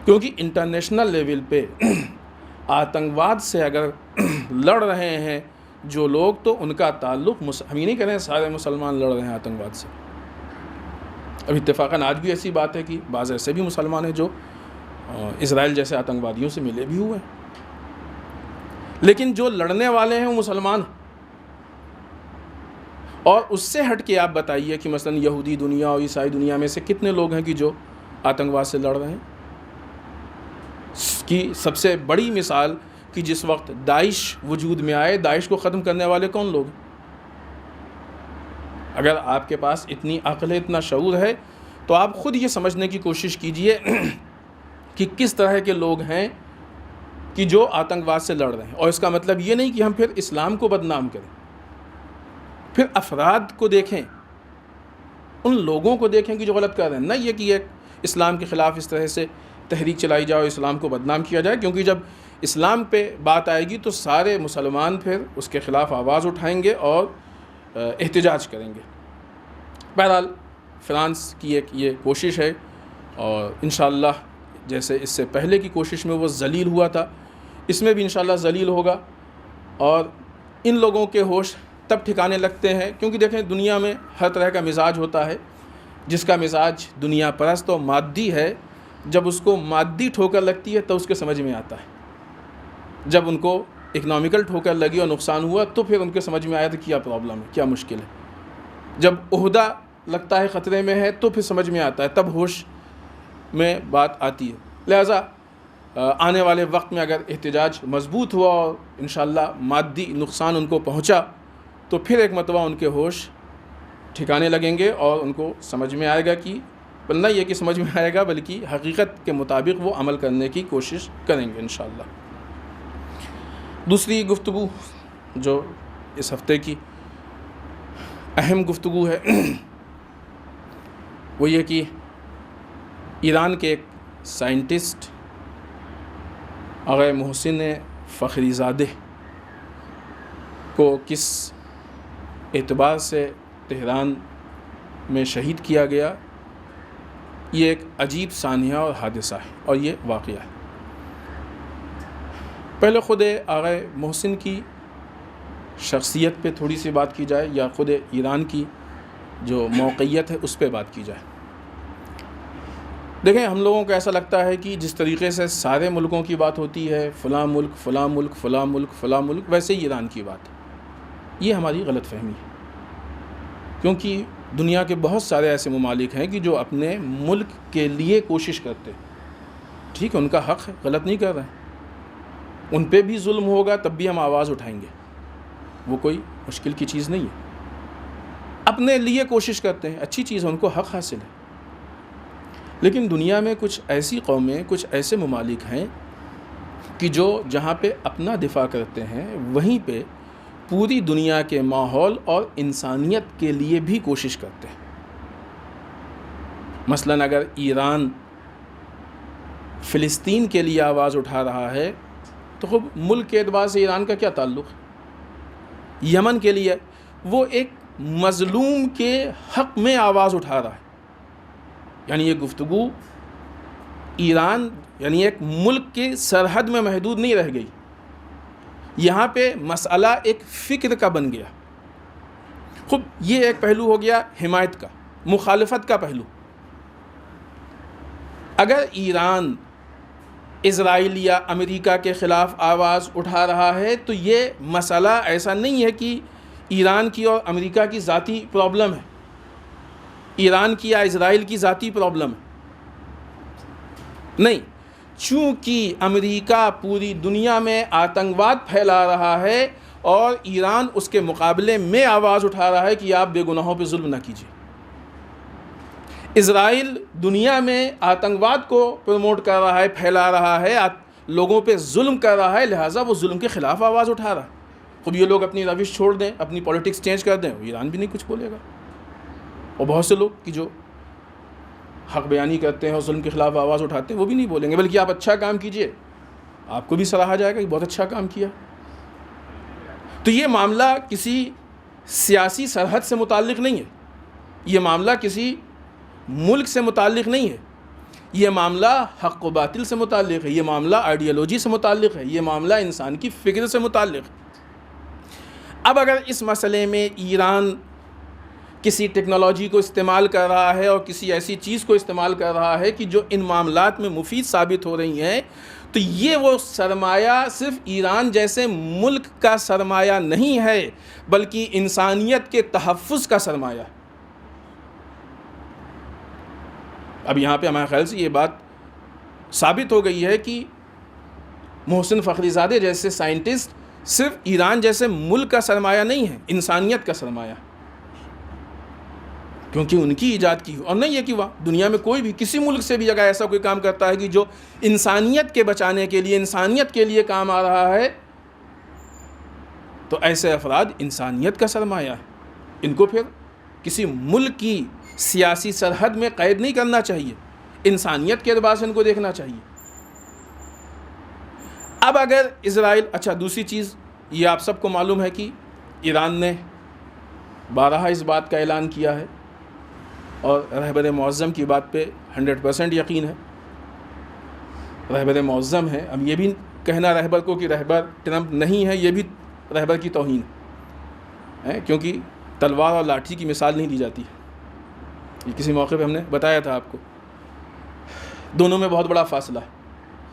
Speaker 1: کیونکہ انٹرنیشنل لیول پہ آتنکواد سے اگر لڑ رہے ہیں جو لوگ، تو ان کا تعلق ہم یہ نہیں کہہ رہے ہیں سارے مسلمان لڑ رہے ہیں آتنکواد سے۔ اب اتفاقاً آج بھی ایسی بات ہے کہ بعض ایسے بھی مسلمان ہیں جو اسرائیل جیسے آتنکوادیوں سے ملے بھی ہوئے ہیں، لیکن جو لڑنے والے ہیں وہ مسلمان ہیں۔ اور اس سے ہٹ کے آپ بتائیے کہ مثلا یہودی دنیا اور عیسائی دنیا میں سے کتنے لوگ ہیں کہ جو آتنکواد سے لڑ رہے ہیں۔ کی سب سے بڑی مثال کہ جس وقت داعش وجود میں آئے، داعش کو ختم کرنے والے کون لوگ ہیں؟ اگر آپ کے پاس اتنی عقل ہے، اتنا شعور ہے، تو آپ خود یہ سمجھنے کی کوشش کیجئے کہ کس طرح کے لوگ ہیں کہ جو آتنکواد سے لڑ رہے ہیں۔ اور اس کا مطلب یہ نہیں کہ ہم پھر اسلام کو بدنام کریں، پھر افراد کو دیکھیں، ان لوگوں کو دیکھیں کہ جو غلط کر رہے ہیں، نہ یہ کہ ایک اسلام کے خلاف اس طرح سے تحریک چلائی جائے اور اسلام کو بدنام کیا جائے، کیونکہ جب اسلام پہ بات آئے گی تو سارے مسلمان پھر اس کے خلاف آواز اٹھائیں گے اور احتجاج کریں گے۔ بہرحال فرانس کی ایک یہ کوشش ہے، اور انشاءاللہ جیسے اس سے پہلے کی کوشش میں وہ ذلیل ہوا تھا، اس میں بھی انشاءاللہ ذلیل ہوگا۔ اور ان لوگوں کے ہوش تب ٹھکانے لگتے ہیں، کیونکہ دیکھیں دنیا میں ہر طرح کا مزاج ہوتا ہے۔ جس کا مزاج دنیا پرست و مادی ہے، جب اس کو مادی ٹھوکر لگتی ہے تو اس کے سمجھ میں آتا ہے۔ جب ان کو اکنامیکل ٹھوکر لگی اور نقصان ہوا تو پھر ان کے سمجھ میں آیا تھا کیا پرابلم ہے، کیا مشکل ہے۔ جب عہدہ لگتا ہے خطرے میں ہے تو پھر سمجھ میں آتا ہے، تب ہوش میں بات آتی ہے۔ لہٰذا آنے والے وقت میں اگر احتجاج مضبوط ہوا اور انشاءاللہ مادی نقصان ان کو پہنچا تو پھر ایک مرتبہ ان کے ہوش ٹھکانے لگیں گے اور ان کو سمجھ میں آئے گا کہ نہ یہ کہ سمجھ میں آئے گا بلکہ حقیقت کے مطابق وہ عمل کرنے کی کوشش کریں گے انشاءاللہ۔ دوسری گفتگو جو اس ہفتے کی اہم گفتگو ہے وہ یہ کہ ایران کے ایک سائنٹسٹ آغا محسن فخری زادہ کو کس اعتبار سے تہران میں شہید کیا گیا، یہ ایک عجیب سانحہ اور حادثہ ہے، اور یہ واقعہ ہے۔ پہلے خود آغا محسن کی شخصیت پہ تھوڑی سی بات کی جائے، یا خود ایران کی جو موقعیت ہے اس پہ بات کی جائے۔ دیکھیں ہم لوگوں کو ایسا لگتا ہے کہ جس طریقے سے سارے ملکوں کی بات ہوتی ہے، فلاں ملک فلاں ملک فلاں ملک فلاں ملک، ویسے ہی ایران کی بات ہے۔ یہ ہماری غلط فہمی ہے، کیونکہ دنیا کے بہت سارے ایسے ممالک ہیں کہ جو اپنے ملک کے لیے کوشش کرتے ہیں، ٹھیک ہے، ان کا حق ہے، غلط نہیں کر رہے ہیں، ان پہ بھی ظلم ہوگا تب بھی ہم آواز اٹھائیں گے، وہ کوئی مشکل کی چیز نہیں ہے۔ اپنے لیے کوشش کرتے ہیں، اچھی چیز ہے، ان کو حق حاصل ہے۔ لیکن دنیا میں کچھ ایسی قومیں، کچھ ایسے ممالک ہیں کہ جو جہاں پہ اپنا دفاع کرتے ہیں وہیں پہ پوری دنیا کے ماحول اور انسانیت کے لیے بھی کوشش کرتے ہیں۔ مثلاً اگر ایران فلسطین کے لیے آواز اٹھا رہا ہے تو خب ملک کے اعتبار سے ایران کا کیا تعلق ہے؟ یمن کے لیے وہ ایک مظلوم کے حق میں آواز اٹھا رہا ہے، یعنی یہ گفتگو ایران یعنی ایک ملک کے سرحد میں محدود نہیں رہ گئی، یہاں پہ مسئلہ ایک فکر کا بن گیا. خب یہ ایک پہلو ہو گیا حمایت کا، مخالفت کا پہلو. اگر ایران اسرائیل یا امریکہ کے خلاف آواز اٹھا رہا ہے تو یہ مسئلہ ایسا نہیں ہے کہ ایران کی اور امریکہ کی ذاتی پرابلم ہے، ایران کی یا اسرائیل کی ذاتی پرابلم ہے. نہیں، چونکہ امریکہ پوری دنیا میں آتنکواد پھیلا رہا ہے اور ایران اس کے مقابلے میں آواز اٹھا رہا ہے کہ آپ بے گناہوں پہ ظلم نہ کیجیے. اسرائیل دنیا میں آتنکواد کو پروموٹ کر رہا ہے، پھیلا رہا ہے، لوگوں پہ ظلم کر رہا ہے، لہٰذا وہ ظلم کے خلاف آواز اٹھا رہا ہے. خب یہ لوگ اپنی روش چھوڑ دیں، اپنی پولیٹکس چینج کر دیں، ایران بھی نہیں کچھ بولے گا. اور بہت سے لوگ کہ جو حق بیانی کرتے ہیں اور ظلم کے خلاف آواز اٹھاتے ہیں وہ بھی نہیں بولیں گے، بلکہ آپ اچھا کام کیجئے، آپ کو بھی سراہا جائے گا کہ بہت اچھا کام کیا. تو یہ معاملہ کسی سیاسی سرحد سے متعلق نہیں ہے، یہ معاملہ کسی ملک سے متعلق نہیں ہے، یہ معاملہ حق و باطل سے متعلق ہے، یہ معاملہ آئیڈیالوجی سے متعلق ہے، یہ معاملہ انسان کی فکر سے متعلق ہے. اب اگر اس مسئلے میں ایران کسی ٹیکنالوجی کو استعمال کر رہا ہے اور کسی ایسی چیز کو استعمال کر رہا ہے کہ جو ان معاملات میں مفید ثابت ہو رہی ہیں، تو یہ وہ سرمایہ صرف ایران جیسے ملک کا سرمایہ نہیں ہے بلکہ انسانیت کے تحفظ کا سرمایہ. اب یہاں پہ ہمارے خیال سے یہ بات ثابت ہو گئی ہے کہ محسن فخری زادے جیسے سائنٹسٹ صرف ایران جیسے ملک کا سرمایہ نہیں ہے، انسانیت کا سرمایہ، کیونکہ ان کی ایجاد کی. اور نہیں یہ کہ وہاں دنیا میں کوئی بھی کسی ملک سے بھی اگر ایسا کوئی کام کرتا ہے کہ جو انسانیت کے بچانے کے لیے، انسانیت کے لیے کام آ رہا ہے، تو ایسے افراد انسانیت کا سرمایہ ہے. ان کو پھر کسی ملک کی سیاسی سرحد میں قید نہیں کرنا چاہیے، انسانیت کے اعتبار سے ان کو دیکھنا چاہیے. اب اگر اسرائیل، اچھا دوسری چیز یہ آپ سب کو معلوم ہے کہ ایران نے بارہا اس بات کا اعلان کیا ہے اور رہبر معظم کی بات پہ 100% یقین ہے، رہبر معظم ہے. اب یہ بھی کہنا رہبر کو کہ رہبر ٹرمپ نہیں ہے، یہ بھی رہبر کی توہین ہے، کیونکہ تلوار اور لاٹھی کی مثال نہیں دی جاتی. یہ کسی موقع پہ ہم نے بتایا تھا آپ کو، دونوں میں بہت بڑا فاصلہ ہے.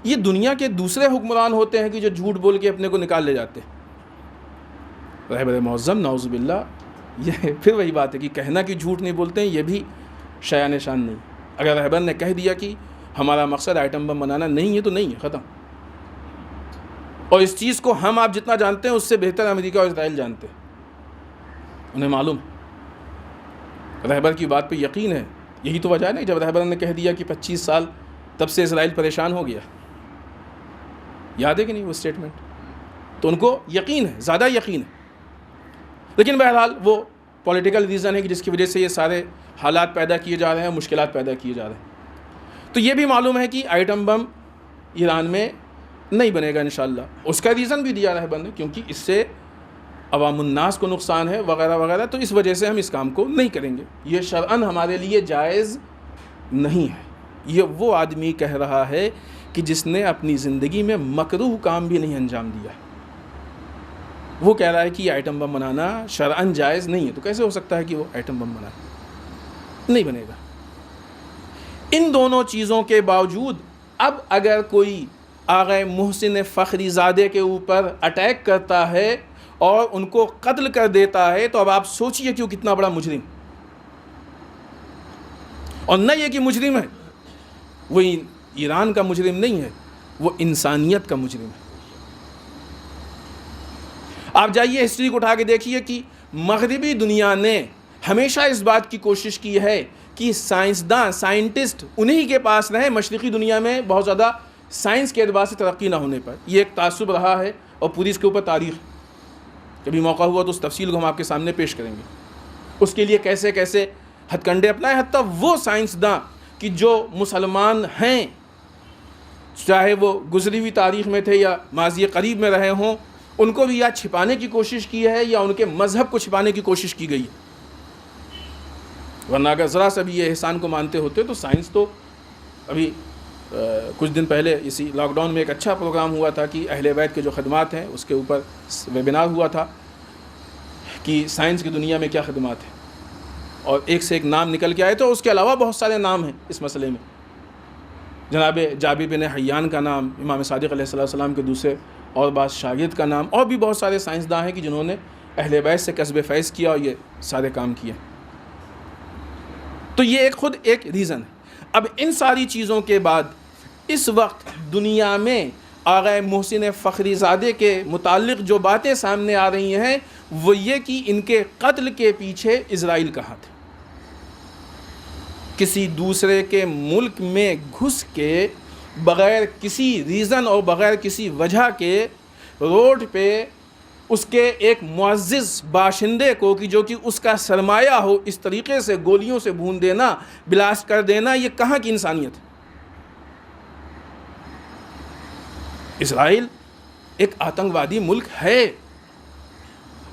Speaker 1: یہ دنیا کے دوسرے حکمران ہوتے ہیں کہ جو جھوٹ بول کے اپنے کو نکال لے جاتے ہیں. رہبر معظم نعوذ باللہ، یہ پھر وہی بات ہے کہ کہنا کہ جھوٹ نہیں بولتے ہیں یہ بھی شایان شان نہیں. اگر رہبر نے کہہ دیا کہ ہمارا مقصد آئٹم بم بنانا نہیں ہے تو نہیں ہے، ختم. اور اس چیز کو ہم آپ جتنا جانتے ہیں اس سے بہتر امریکہ اور اسرائیل جانتے ہیں، انہیں معلوم. رہبر کی بات پہ یقین ہے. یہی تو وجہ ہے نا جب رہبر نے کہہ دیا کہ 25 سال تب سے اسرائیل پریشان ہو گیا، یاد ہے کہ نہیں وہ اسٹیٹمنٹ؟ تو ان کو یقین ہے، زیادہ یقین ہے. لیکن بہرحال وہ پولیٹیکل ریزن ہے کہ جس کی وجہ سے یہ سارے حالات پیدا کیے جا رہے ہیں، مشکلات پیدا کیے جا رہے ہیں. تو یہ بھی معلوم ہے کہ آئٹم بم ایران میں نہیں بنے گا انشاءاللہ. اس کا ریزن بھی دیا رہبر نے، کیونکہ اس سے عوام الناس کو نقصان ہے وغیرہ وغیرہ، تو اس وجہ سے ہم اس کام کو نہیں کریں گے. یہ شرعاً ہمارے لیے جائز نہیں ہے. یہ وہ آدمی کہہ رہا ہے کہ جس نے اپنی زندگی میں مکروہ کام بھی نہیں انجام دیا. وہ کہہ رہا ہے کہ یہ آئٹم بم بنانا شرعاً جائز نہیں ہے. تو کیسے ہو سکتا ہے کہ وہ آئٹم بم بنائے؟ نہیں بنے گا. ان دونوں چیزوں کے باوجود اب اگر کوئی آغا محسن فخری زادے کے اوپر اٹیک کرتا ہے اور ان کو قتل کر دیتا ہے تو اب آپ سوچئے کہ وہ کتنا بڑا مجرم. اور نہ یہ کہ مجرم ہے وہ ایران کا مجرم نہیں ہے، وہ انسانیت کا مجرم ہے. آپ جائیے ہسٹری کو اٹھا کے دیکھیے کہ مغربی دنیا نے ہمیشہ اس بات کی کوشش کی ہے کہ سائنسداں، سائنٹسٹ انہی کے پاس رہیں. مشرقی دنیا میں بہت زیادہ سائنس کے اعتبار سے ترقی نہ ہونے پر یہ ایک تعصب رہا ہے، اور پوری اس کے اوپر تاریخ، کبھی موقع ہوا تو اس تفصیل کو ہم آپ کے سامنے پیش کریں گے. اس کے لیے کیسے کیسے ہتھ کنڈے اپنائے. حتیٰ وہ سائنسداں کہ جو مسلمان ہیں، چاہے وہ گزری ہوئی تاریخ میں تھے یا ماضی قریب میں رہے ہوں، ان کو بھی یا چھپانے کی کوشش کی ہے یا ان کے مذہب کو چھپانے کی کوشش کی گئی. ورنہ اگر ذرا سا بھی یہ احسان کو مانتے ہوتے تو سائنس تو ابھی کچھ دن پہلے اسی لاک ڈاؤن میں ایک اچھا پروگرام ہوا تھا کہ اہل بیت کے جو خدمات ہیں اس کے اوپر ویبینار ہوا تھا کہ سائنس کی دنیا میں کیا خدمات ہیں، اور ایک سے ایک نام نکل کے آئے. تو اس کے علاوہ بہت سارے نام ہیں اس مسئلے میں. جناب جابر بن حیان کا نام، امام صادق علیہ السلام کے دوسرے اور بعض شاگرد کا نام، اور بھی بہت سارے سائنسداں ہیں کہ جنہوں نے اہل بیت سے کسب فیض کیا اور یہ سارے کام کیے. تو یہ خود ایک ریزن ہے. اب ان ساری چیزوں کے بعد اس وقت دنیا میں آغا محسن فخری زادے کے متعلق جو باتیں سامنے آ رہی ہیں وہ یہ کہ ان کے قتل کے پیچھے اسرائیل کا ہاتھ ہے. کسی دوسرے کے ملک میں گھس کے بغیر کسی ریزن اور بغیر کسی وجہ کے روڈ پہ اس کے ایک معزز باشندے کو کہ جو کہ اس کا سرمایہ ہو اس طریقے سے گولیوں سے بھون دینا، بلاسٹ کر دینا، یہ کہاں کی انسانیت ہے؟ اسرائیل ایک آتنکوادی ملک ہے.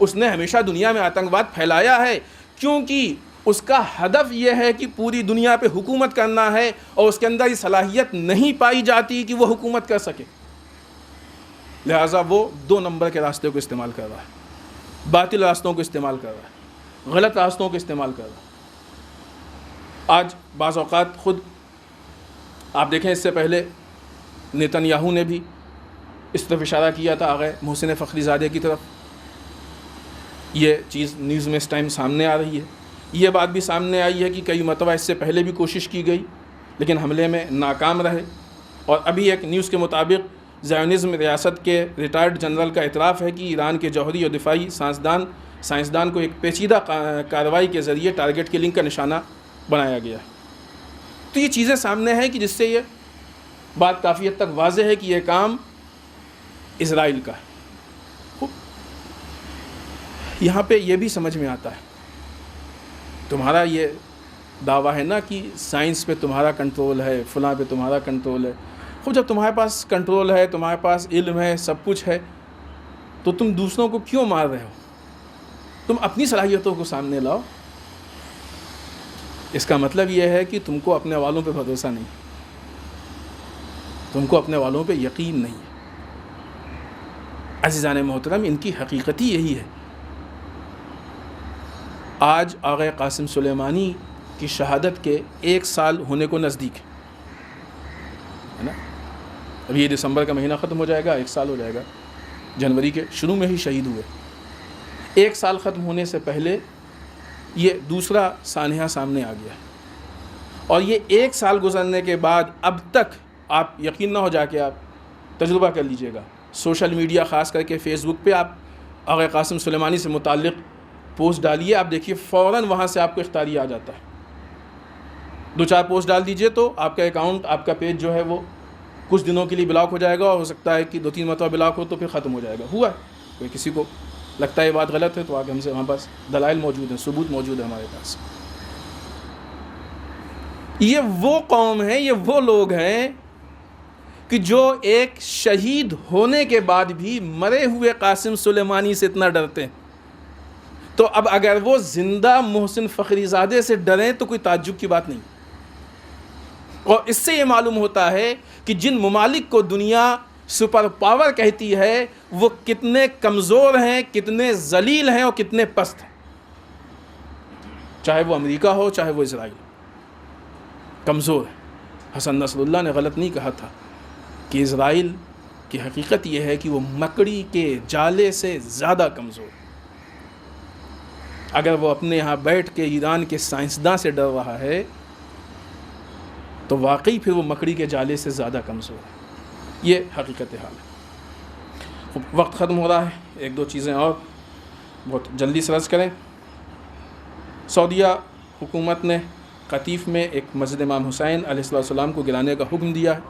Speaker 1: اس نے ہمیشہ دنیا میں آتنکواد پھیلایا ہے کیونکہ اس کا ہدف یہ ہے کہ پوری دنیا پہ حکومت کرنا ہے، اور اس کے اندر یہ صلاحیت نہیں پائی جاتی کہ وہ حکومت کر سکے. لہٰذا وہ 2 نمبر کے راستے کو استعمال کر رہا ہے، باطل راستوں کو استعمال کر رہا ہے، غلط راستوں کو استعمال کر رہا ہے. آج بعض اوقات خود آپ دیکھیں، اس سے پہلے نیتن یاہو نے بھی اس طرف اشارہ کیا تھا آغا محسن فخری زادے کی طرف. یہ چیز نیوز میں اس ٹائم سامنے آ رہی ہے. یہ بات بھی سامنے آئی ہے کہ کئی مرتبہ اس سے پہلے بھی کوشش کی گئی لیکن حملے میں ناکام رہے. اور ابھی ایک نیوز کے مطابق زائونزم ریاست کے ریٹائرڈ جنرل کا اعتراف ہے کہ ایران کے جوہری اور دفاعی سائنسدان کو ایک پیچیدہ کارروائی کے ذریعے ٹارگٹ کلنگ کا نشانہ بنایا گیا. تو یہ چیزیں سامنے ہیں کہ جس سے یہ بات کافی حد تک واضح ہے کہ یہ کام اسرائیل کا ہے. یہاں پہ یہ بھی سمجھ میں آتا ہے، تمہارا یہ دعویٰ ہے نا کہ سائنس پہ تمہارا کنٹرول ہے، فلاں پہ تمہارا کنٹرول ہے. خود جب تمہارے پاس کنٹرول ہے، تمہارے پاس علم ہے، سب کچھ ہے، تو تم دوسروں کو کیوں مار رہے ہو؟ تم اپنی صلاحیتوں کو سامنے لاؤ. اس کا مطلب یہ ہے کہ تم کو اپنے والوں پہ بھروسہ نہیں، تم کو اپنے والوں پہ یقین نہیں ہے. عزیزان محترم، ان کی حقیقت ہی یہی ہے. آج آغا قاسم سلیمانی کی شہادت کے 1 سال ہونے کو نزدیک ہے نا. ابھی یہ دسمبر کا مہینہ ختم ہو جائے گا، 1 سال ہو جائے گا. جنوری کے شروع میں ہی شہید ہوئے. 1 سال ختم ہونے سے پہلے یہ دوسرا سانحہ سامنے آ گیا. اور یہ 1 سال گزرنے کے بعد اب تک آپ یقین نہ ہو جا کے آپ تجربہ کر لیجئے گا. سوشل میڈیا خاص کر کے فیس بک پہ آپ آغا قاسم سلیمانی سے متعلق پوسٹ ڈالیے، آپ دیکھیے فوراً وہاں سے آپ کو اختیاری آ جاتا ہے. 2-4 پوسٹ ڈال دیجئے تو آپ کا اکاؤنٹ، آپ کا پیج جو ہے وہ کچھ دنوں کے لیے بلاک ہو جائے گا، اور ہو سکتا ہے کہ 2-3 مرتبہ بلاک ہو تو پھر ختم ہو جائے گا. ہوا ہے، کوئی کسی کو لگتا ہے یہ بات غلط ہے تو آگے ہم سے ہمارے پاس دلائل موجود ہیں، ثبوت موجود ہے ہمارے پاس. یہ وہ قوم ہے، یہ وہ لوگ ہیں کہ جو ایک شہید ہونے کے بعد بھی مرے ہوئے قاسم سلیمانی سے اتنا ڈرتے ہیں. تو اب اگر وہ زندہ محسن فخری زادے سے ڈریں تو کوئی تعجب کی بات نہیں. اور اس سے یہ معلوم ہوتا ہے کہ جن ممالک کو دنیا سپر پاور کہتی ہے وہ کتنے کمزور ہیں، کتنے ذلیل ہیں اور کتنے پست ہیں. چاہے وہ امریکہ ہو، چاہے وہ اسرائیل، کمزور ہے. حسن نصر اللہ نے غلط نہیں کہا تھا کہ اسرائیل کی حقیقت یہ ہے کہ وہ مکڑی کے جالے سے زیادہ کمزور ہے. اگر وہ اپنے یہاں بیٹھ کے ایران کے سائنسداں سے ڈر رہا ہے تو واقعی پھر وہ مکڑی کے جالے سے زیادہ کمزور ہے. یہ حقیقت حال ہے. وقت ختم ہو رہا ہے، 1-2 چیزیں اور بہت جلدی سے عرض کریں. سعودیہ حکومت نے قطیف میں ایک مسجد امام حسین علیہ السلام کو گرانے کا حکم دیا ہے.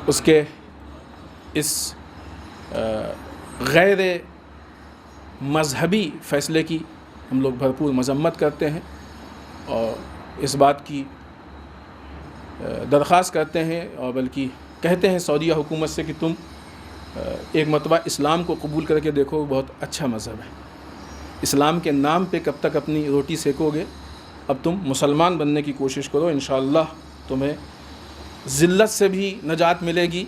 Speaker 1: اس کے اس غیر مذہبی فیصلے کی ہم لوگ بھرپور مذمت کرتے ہیں اور اس بات کی درخواست کرتے ہیں، اور بلکہ کہتے ہیں سعودیہ حکومت سے کہ تم ایک مرتبہ اسلام کو قبول کر کے دیکھو، بہت اچھا مذہب ہے. اسلام کے نام پہ کب تک اپنی روٹی سیکو گے؟ اب تم مسلمان بننے کی کوشش کرو، انشاءاللہ تمہیں ذلت سے بھی نجات ملے گی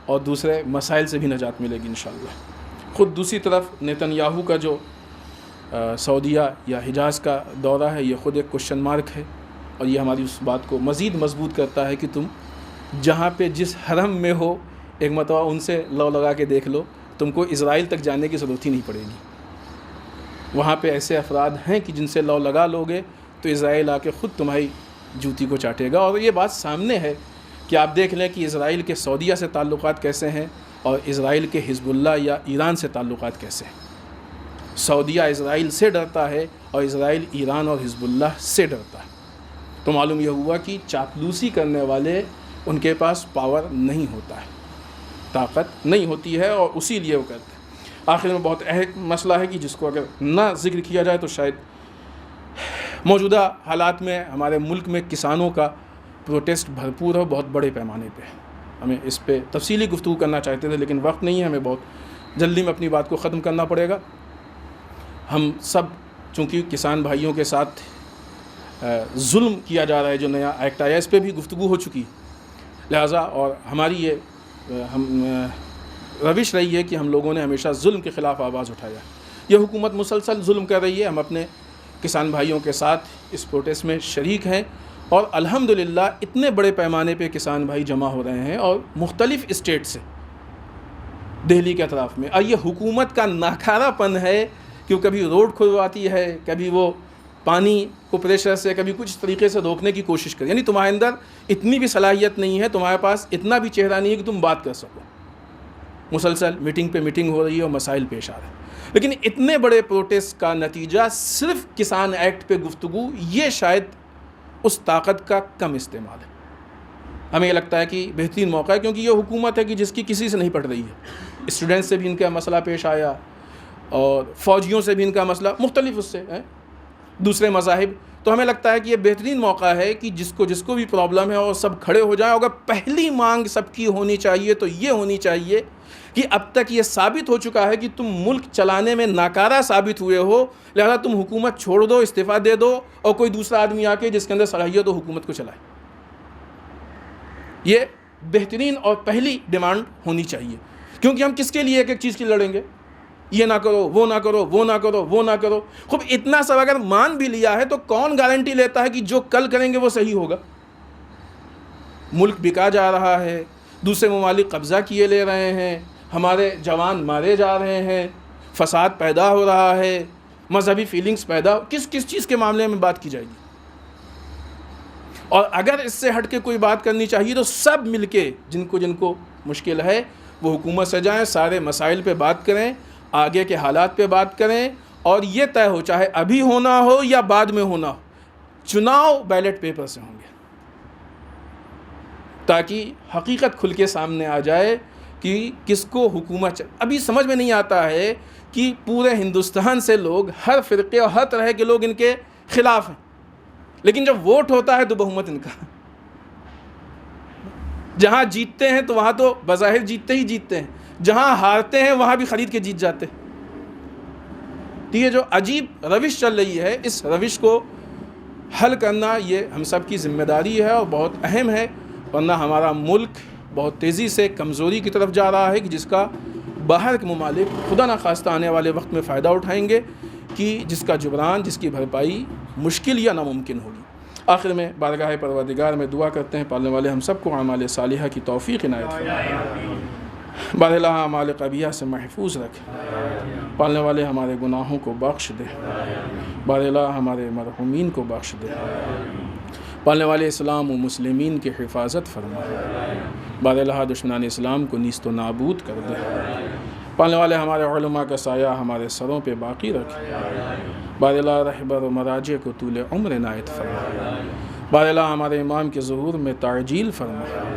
Speaker 1: اور دوسرے مسائل سے بھی نجات ملے گی انشاءاللہ۔ خود دوسری طرف نیتن یاہو کا جو سعودیہ یا حجاز کا دورہ ہے، یہ خود ایک کوشچن مارک ہے، اور یہ ہماری اس بات کو مزید مضبوط کرتا ہے کہ تم جہاں پہ جس حرم میں ہو ایک مرتبہ ان سے لو لگا کے دیکھ لو، تم کو اسرائیل تک جانے کی ضرورت ہی نہیں پڑے گی۔ وہاں پہ ایسے افراد ہیں کہ جن سے لو لگا لو گے تو اسرائیل آ کے خود تمہاری جوتی کو چاٹے گا، اور یہ بات سامنے ہے کہ آپ دیکھ لیں کہ اسرائیل کے سعودیہ سے تعلقات کیسے ہیں اور اسرائیل کے حزب اللہ یا ایران سے تعلقات کیسے ہیں۔ سعودیہ اسرائیل سے ڈرتا ہے اور اسرائیل ایران اور حزب اللہ سے ڈرتا ہے۔ تو معلوم یہ ہوا کہ چاپلوسی کرنے والے ان کے پاس پاور نہیں ہوتا ہے، طاقت نہیں ہوتی ہے، اور اسی لیے وہ کرتے ہیں۔ آخر میں بہت اہم مسئلہ ہے کہ جس کو اگر نہ ذکر کیا جائے تو شاید موجودہ حالات میں ہمارے ملک میں کسانوں کا پروٹیسٹ بھرپور ہو، بہت بڑے پیمانے پہ۔ ہمیں اس پہ تفصیلی گفتگو کرنا چاہتے تھے لیکن وقت نہیں ہے، ہمیں بہت جلدی میں اپنی بات کو ختم کرنا پڑے گا۔ ہم سب چونکہ کسان بھائیوں کے ساتھ ظلم کیا جا رہا ہے، جو نیا ایکٹ آیا اس پہ بھی گفتگو ہو چکی، لہٰذا اور ہماری یہ روش رہی ہے کہ ہم لوگوں نے ہمیشہ ظلم کے خلاف آواز اٹھایا۔ یہ حکومت مسلسل ظلم کر رہی ہے، ہم اپنے کسان بھائیوں کے ساتھ اس پروٹیسٹ میں شریک ہیں، اور الحمدللہ اتنے بڑے پیمانے پہ کسان بھائی جمع ہو رہے ہیں اور مختلف اسٹیٹ سے دہلی کے اطراف میں، اور یہ حکومت کا ناکارہ پن ہے کہ وہ کبھی روڈ کھلواتی ہے، کبھی وہ پانی کو پریشر سے، کبھی کچھ طریقے سے روکنے کی کوشش کرے، یعنی تمہارے اندر اتنی بھی صلاحیت نہیں ہے، تمہارے پاس اتنا بھی چہرہ نہیں ہے کہ تم بات کر سکو۔ مسلسل میٹنگ پہ میٹنگ ہو رہی ہے اور مسائل پیش آ رہے ہیں، لیکن اتنے بڑے پروٹیسٹ کا نتیجہ صرف کسان ایکٹ پہ گفتگو، یہ شاید اس طاقت کا کم استعمال ہے۔ ہمیں یہ لگتا ہے کہ بہترین موقع ہے، کیونکہ یہ حکومت ہے کہ جس کی کسی سے نہیں پڑ رہی ہے۔ اسٹوڈنٹ سے بھی ان کا مسئلہ پیش آیا اور فوجیوں سے بھی ان کا مسئلہ مختلف، اس سے دوسرے مذاہب، تو ہمیں لگتا ہے کہ یہ بہترین موقع ہے کہ جس کو بھی پرابلم ہے اور سب کھڑے ہو جائیں۔ اگر پہلی مانگ سب کی ہونی چاہیے تو یہ ہونی چاہیے کہ اب تک یہ ثابت ہو چکا ہے کہ تم ملک چلانے میں ناکارہ ثابت ہوئے ہو، لہذا تم حکومت چھوڑ دو، استعفیٰ دے دو، اور کوئی دوسرا آدمی آ کے جس کے اندر صلاحیت ہو حکومت کو چلائے۔ یہ بہترین اور پہلی ڈیمانڈ ہونی چاہیے، کیونکہ ہم کس کے لیے ایک ایک چیز کے لڑیں گے؟ یہ نہ کرو، وہ نہ کرو، وہ نہ کرو، وہ نہ کرو۔ خوب اتنا سب اگر مان بھی لیا ہے تو کون گارنٹی لیتا ہے کہ جو کل کریں گے وہ صحیح ہوگا؟ ملک بکا جا رہا ہے، دوسرے ممالک قبضہ کیے لے رہے ہیں، ہمارے جوان مارے جا رہے ہیں، فساد پیدا ہو رہا ہے، مذہبی فیلنگز پیدا، کس چیز کے معاملے میں بات کی جائے گی؟ اور اگر اس سے ہٹ کے کوئی بات کرنی چاہیے تو سب مل کے جن کو مشکل ہے وہ حکومت سے جائیں، سارے مسائل پہ بات کریں، آگے کے حالات پہ بات کریں، اور یہ طے ہو چاہے ابھی ہونا ہو یا بعد میں ہونا ہو، چناؤ بیلٹ پیپر سے ہوں گے، تاکہ حقیقت کھل کے سامنے آ جائے کہ کس کو حکومت ابھی سمجھ میں نہیں آتا ہے کہ پورے ہندوستان سے لوگ، ہر فرقے اور ہر طرح کے لوگ ان کے خلاف ہیں، لیکن جب ووٹ ہوتا ہے تو بہومت ان کا، جہاں جیتتے ہیں تو وہاں تو بظاہر جیتتے ہی جیتتے ہیں، جہاں ہارتے ہیں وہاں بھی خرید کے جیت جاتے ہیں۔ تو یہ جو عجیب روش چل رہی ہے، اس روش کو حل کرنا یہ ہم سب کی ذمہ داری ہے اور بہت اہم ہے، ورنہ ہمارا ملک بہت تیزی سے کمزوری کی طرف جا رہا ہے، کہ جس کا باہر کے ممالک خدا نخواستہ آنے والے وقت میں فائدہ اٹھائیں گے، کہ جس کا جبران، جس کی بھرپائی مشکل یا ناممکن ہوگی۔ آخر میں بارگاہ پروردگار میں دعا کرتے ہیں پالنے والے ہم سب کو اعمال صالحہ کی توفیق عنایت فرمائے، باراللہ اعمال قبیحہ سے محفوظ رکھے، پالنے والے ہمارے گناہوں کو بخش دے، باراللہ ہمارے مرحومین کو بخش دے، پالنے والے اسلام و مسلمین کی حفاظت فرمائے، باراللہ دشمنان اسلام کو نیست و نابود کر دے، پالنے والے ہمارے علماء کا سایہ ہمارے سروں پہ باقی رکھے، باراللہ رہبر و مراجع کو طول عمر عنایت فرمائے، باراللہ ہمارے امام کے ظہور میں تعجیل فرمائے،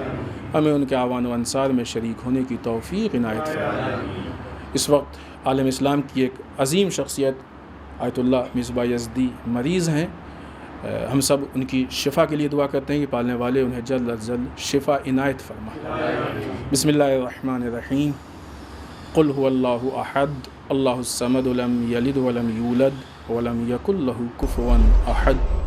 Speaker 1: ہمیں ان کے اعوان و انصار میں شریک ہونے کی توفیق عنایت فرمائے۔ اس وقت عالم اسلام کی ایک عظیم شخصیت آیت اللہ مصباح یزدی مریض ہیں، ہم سب ان کی شفا کے لیے دعا کرتے ہیں کہ پالنے والے انہیں جلد از جلد شفا عنایت فرمائے۔ بسم اللہ الرحمن الرحیم، قل هو اللہ احد اللہ الصمد لم یلد ولم یولد ولم یکن لہ کفوا احد۔